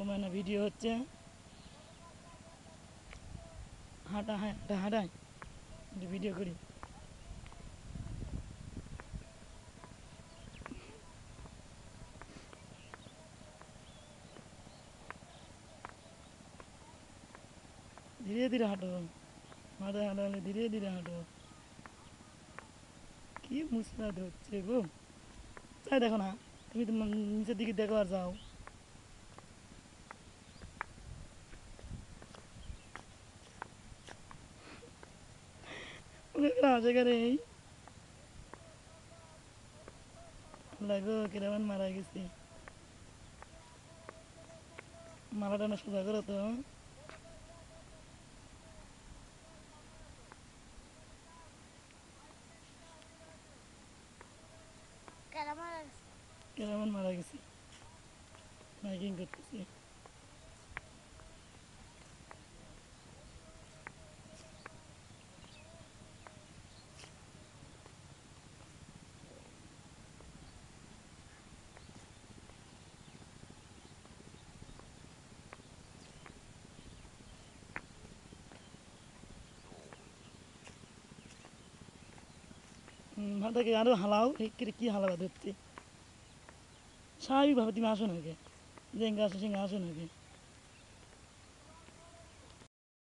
কমায় না, ভিডিও হচ্ছে। হাঁটা হাঁটা হাঁটায় ভিডিও করি। ধীরে ধীরে হাঁটো, মাঠে হাঁটা হলে ধীরে ধীরে হাঁটো। কি মুসরাত হচ্ছে গো, তাই দেখো না, তুমি তো নিচের দিকে দেখো আর যাও। সেখানে এই লাগো কিরকম মারা গেছি। মালাটা না সোজা করো তো। কেমন মারা গেছি, মাইকিং করতেছি। মাথাকে আরো হালাও, কি হালাবা ধরতে। স্বাভাবিকভাবে তুমি আসো নাকি, যে আসো সে আসো নাকি।